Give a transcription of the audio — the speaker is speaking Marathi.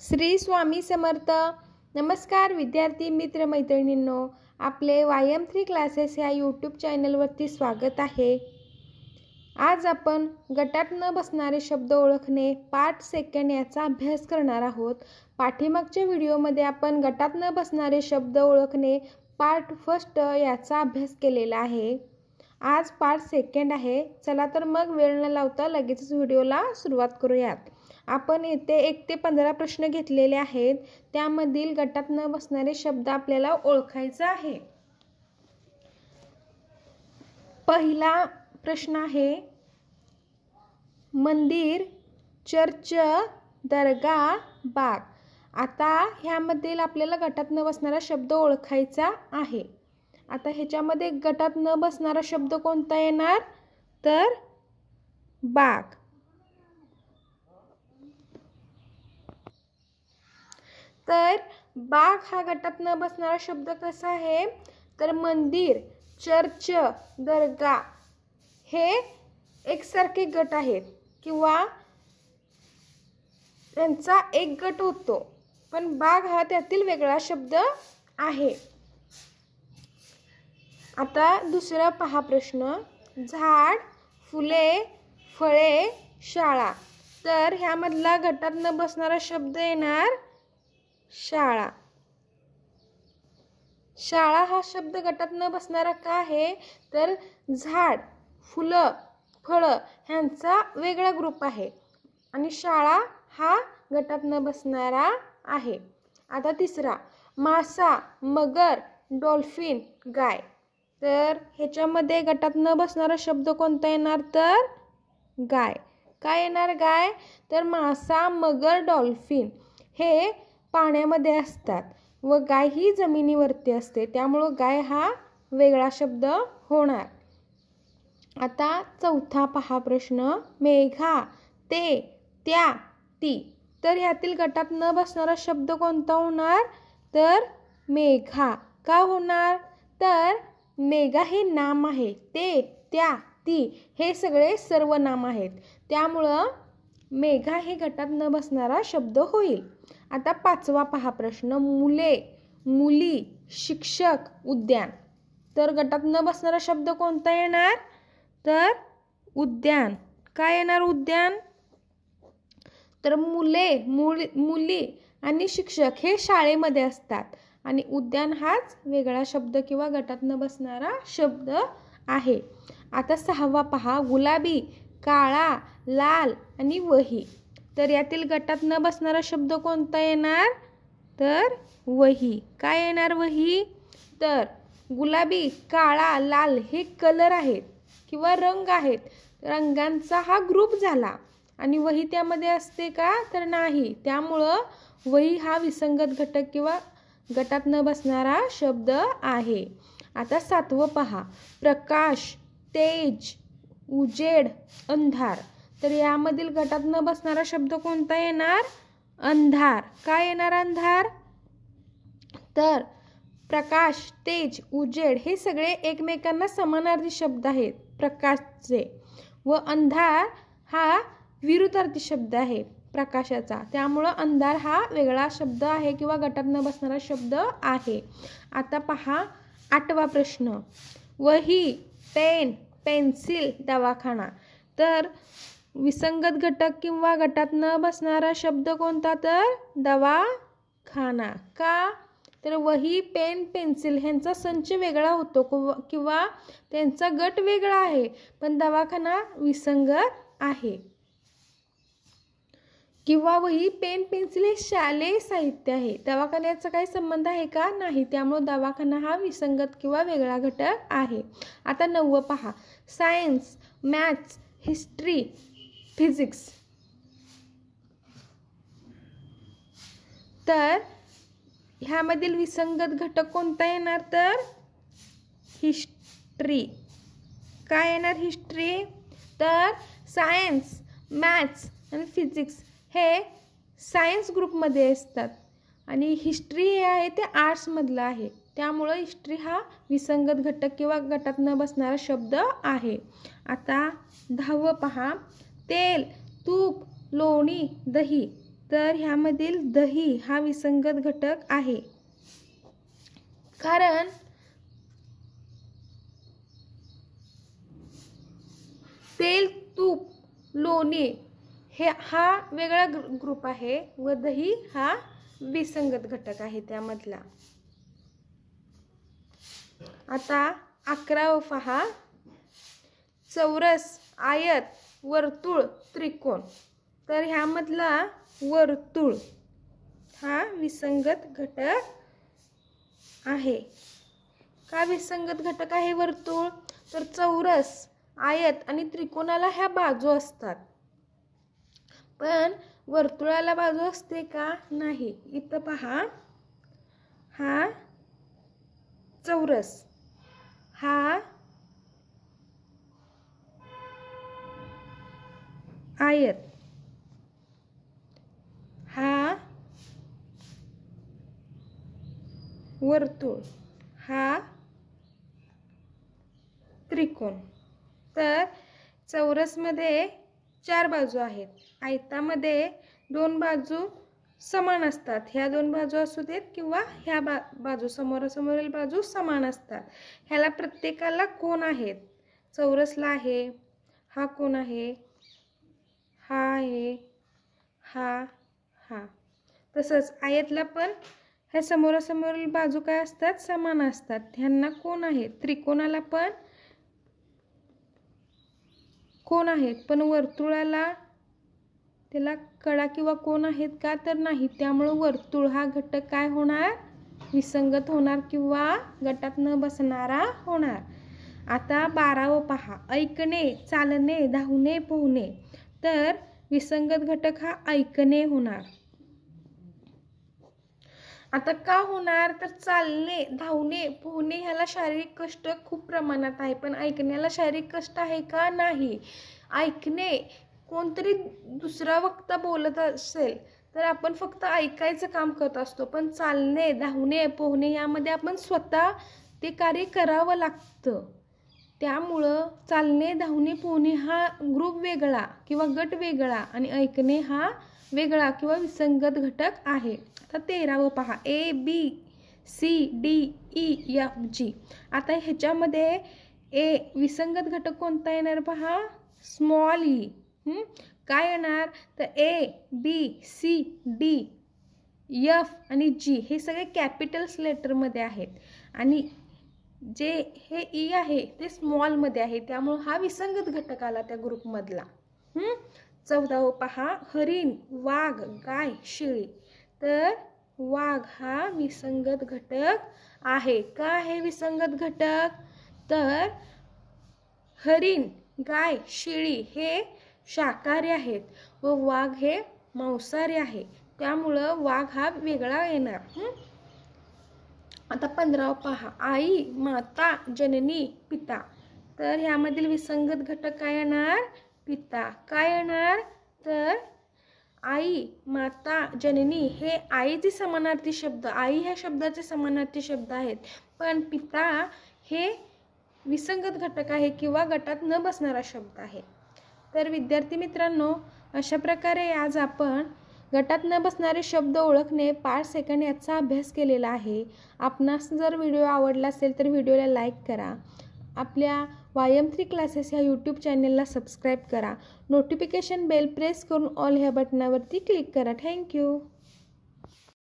श्री स्वामी समर्थ. नमस्कार विद्यार्थी मित्र मैत्रिणींनो, आपले YM3 क्लासेस या यूट्यूब चॅनलवरती स्वागत आहे. आज आपण गटात न बसणारे शब्द ओळखणे पार्ट सेकंड याचा अभ्यास करणार आहोत. पाठीमागच्या व्हिडिओमध्ये आपण गटात न बसणारे शब्द ओळखणे पार्ट फर्स्ट याचा अभ्यास केलेला आहे. आज पार्ट सेकंड आहे. चला तर मग वेळ न लावता लगेचच व्हिडिओला सुरुवात करूयात. आपण येथे 1 ते 15 प्रश्न घेतलेले आहेत. त्यामधील गटात न बसणारे शब्द आपल्याला ओळखायचा आहे. पहिला प्रश्न आहे मंदिर, चर्च, दर्गा, बाग. आता ह्यामधील आपल्याला गटात न बसणारा शब्द ओळखायचा आहे. आता ह्याच्यामध्ये गटात न बसणारा शब्द कोणता येणार तर बाग. तर बाग हा गटात न बसणारा शब्द कसा आहे तर मंदिर, चर्च, दर्गा हे एकसारखे गट आहेत किंवा त्यांचा एक गट होतो, पण बाग हा त्यातील वेगळा शब्द आहे. आता दुसरा पहा प्रश्न, झाड, फुले, फळे, शाळा. तर ह्यामधला गटात न बसणारा शब्द येणार शाळा. शाळा हा शब्द गटात न बसणारा का आहे तर झाड, फुलं, फळं ह्यांचा वेगळा ग्रुप आहे आणि शाळा हा गटात न बसणारा आहे. आता तिसरा, मासा, मगर, डॉल्फिन, गाय. तर ह्याच्यामध्ये गटात न बसणारा शब्द कोणता येणार तर गाय. काय येणार गाय तर मासा, मगर, डॉल्फिन हे पाण्यामध्ये असतात व गाय ही जमिनीवरती असते, त्यामुळं गाय हा वेगळा शब्द होणार. आता चौथा पहा प्रश्न, मेघा, ते, त्या, ती. तर ह्यातील गटात न बसणारा शब्द कोणता होणार तर मेघा. का होणार तर मेघा हे नाम आहे, ते, त्या, ती हे सगळे सर्वनाम आहेत, त्यामुळं मेघा हे गटात न बसणारा शब्द होईल. आता पाचवा पहा प्रश्न, मुले, मुली, शिक्षक, उद्यान. तर गटात न बसणारा शब्द कोणता येणार तर उद्यान. काय येणार उद्यान तर मुले, मुली आणि शिक्षक हे शाळेमध्ये असतात आणि उद्यान हाच वेगळा शब्द किंवा गटात न बसणारा शब्द आहे. आता सहावा पहा, गुलाबी, काळा, लाल आणि वही. तर यातील गटात न बसणारा शब्द कोणता येणार तर वही. काय येणार वही तर गुलाबी, काळा, लाल हे कलर आहेत किंवा रंग आहेत, रंगांचा हा ग्रुप झाला आणि वही त्यामध्ये असते का तर नाही, त्यामुळं वही हा विसंगत घटक किंवा गटात न बसणारा शब्द आहे. आता सातवं पहा, प्रकाश, तेज, उजेड, अंधार. तर यामधील गटात न बसणारा शब्द कोणता येणार अंधार. काय येणार अंधार तर प्रकाश, तेज, उजेड हे सगळे एकमेकांना समानार्थी शब्द आहेत प्रकाशचे, व अंधार हा विरुद्धार्थी शब्द आहे प्रकाशाचा, त्यामुळं अंधार हा वेगळा शब्द आहे किंवा गटात न बसणारा शब्द आहे. आता पहा आठवा प्रश्न, वही, पेन, पेन्सिल, दवाखाना. तर विसंगत घटक किंवा गटात न बसणारा शब्द कोणता तर दवाखाना. का तर वही, पेन, पेन्सिल ह्यांचा संच वेगळा होतो किंवा त्यांचा गट वेगळा आहे, पण दवाखाना विसंगत आहे. किंवा वही, पेन, पेन्सिल हे शालेय साहित्य आहे, दवाखान्याचा काही संबंध आहे का नाही, त्यामुळे दवाखाना हा विसंगत किंवा वेगळा घटक आहे. आता 9वं पहा, सायन्स, मॅथ्स, हिस्ट्री, फिजिक्स. तर ह्यामधील विसंगत घटक कोणता येणार तर हिस्ट्री. काय येणार हिस्ट्री तर सायन्स, मॅथ्स आणि फिजिक्स हे सायन्स ग्रुपमध्ये असतात आणि हिस्ट्री हे आहे ते आर्ट्समधलं आहे, त्यामुळं हिस्ट्री हा विसंगत घटक किंवा गटात न बसणारा शब्द आहे. आता 10वं पहा, तेल, तूप, लोणी, दही. तर ह्यामधील दही हा विसंगत घटक आहे, कारण तेल, तूप, लोणी हा वेगळा ग्रुप आहे व दही हा विसंगत घटक आहे त्यामधला. आता 11 पहा, चौरस, आयत, वर्तुळ, त्रिकोण. तर ह्यामधला वर्तुळ हा विसंगत घटक आहे. का विसंगत घटक आहे वर्तुळ? तर चौरस, आयत आणि त्रिकोणाला ह्या बाजू असतात, पण वर्तुळाला बाजू असते का? नाही. इथं पहा, हा चौरस, हा आयत, हा वर्तुळ, हा त्रिकोण. तर चौरसमध्ये 4 बाजू आहेत, आयतामध्ये 2 बाजू समान असतात, ह्या 2 बाजू असू देत किंवा ह्या बाजू समोरासमोरील बाजू समान असतात. ह्याला प्रत्येकाला कोन आहेत. चौरसला आहे, हा कोन आहे, हा आहे, हा. तसंच आयतला पण ह्या समोरासमोरील बाजू काय असतात? समान असतात, ह्यांना कोन आहेत. त्रिकोणाला पण कोन आहेत, पण वर्तुळाला त्याला कडा किंवा कोन आहेत का? तर नाही. त्यामुळे वर्तुळ हा घटक काय होणार? विसंगत होणार किंवा गटात न बसणारा होणार. आता 12 पहा, ऐकणे, चालणे, धावणे, पोहणे. तर विसंगत घटक हा ऐकणे होणार. आता का होणार? तर चालणे, धावणे, पोहणे ह्याला शारीरिक कष्ट खूप प्रमाणात आहे, पण ऐकण्याला शारीरिक कष्ट आहे का? नाही. ऐकणे, कोणतरी दुसरा वक्ता बोलत असेल तर आपण फक्त ऐकायचं काम करत असतो, पण चालणे, धावणे, पोहणे यामध्ये आपण स्वतः ते कार्य करावं लागतं. त्यामुळं चालणे, धावणे, पोहणे हा ग्रुप वेगळा किंवा गट वेगळा आणि ऐकणे हा वेगळा किंवा विसंगत घटक आहे. आता 13 पहा, A, B, C, D, E, F, G. आता ह्याच्यामध्ये ए विसंगत घटक कोणता येणार पहा? Small E. काय येणार? तर A, B, C, D, F आणि G हे सगळे कॅपिटल्स लेटरमध्ये आहेत आणि जे हे ई आहे ते स्मॉलमध्ये आहे, त्यामुळे हा विसंगत घटक आला त्या ग्रुपमधला. 14 पहा, हरिण, वाघ, गाय, शेळी. तर वाघ हा विसंगत घटक आहे. का आहे विसंगत घटक? तर हरिण, गाय, शेळी हे शाकाहारी आहेत व वाघ हे मांसाहारी आहे, त्यामुळं वाघ हा वेगळा येणार. आता 15 पहा, आई, माता, जननी, पिता. तर ह्यामधील विसंगत घटक काय येणार? पिता. काय येणार? तर आई, माता, जननी हे आईचे समानार्थी शब्द, आई ह्या शब्दाचे समानार्थी शब्द आहेत, पण पिता हे विसंगत घटक आहे किंवा गटात न बसणारा शब्द आहे. तर विद्यार्थी मित्रांनो, अशा प्रकारे आज आपण गटात न बसणारे शब्द ओळखणे पार्ट 2 याचा अभ्यास केलेला आहे. आपणास जर व्हिडिओ आवडला असेल तर व्हिडिओला लाईक करा. आपल्या व्यायाम 3 क्लासेस ह्या यूट्यूब चॅनलला सबस्क्राईब करा. नोटिफिकेशन बेल प्रेस करून ऑल ह्या बटनावरती क्लिक करा. थँक्यू.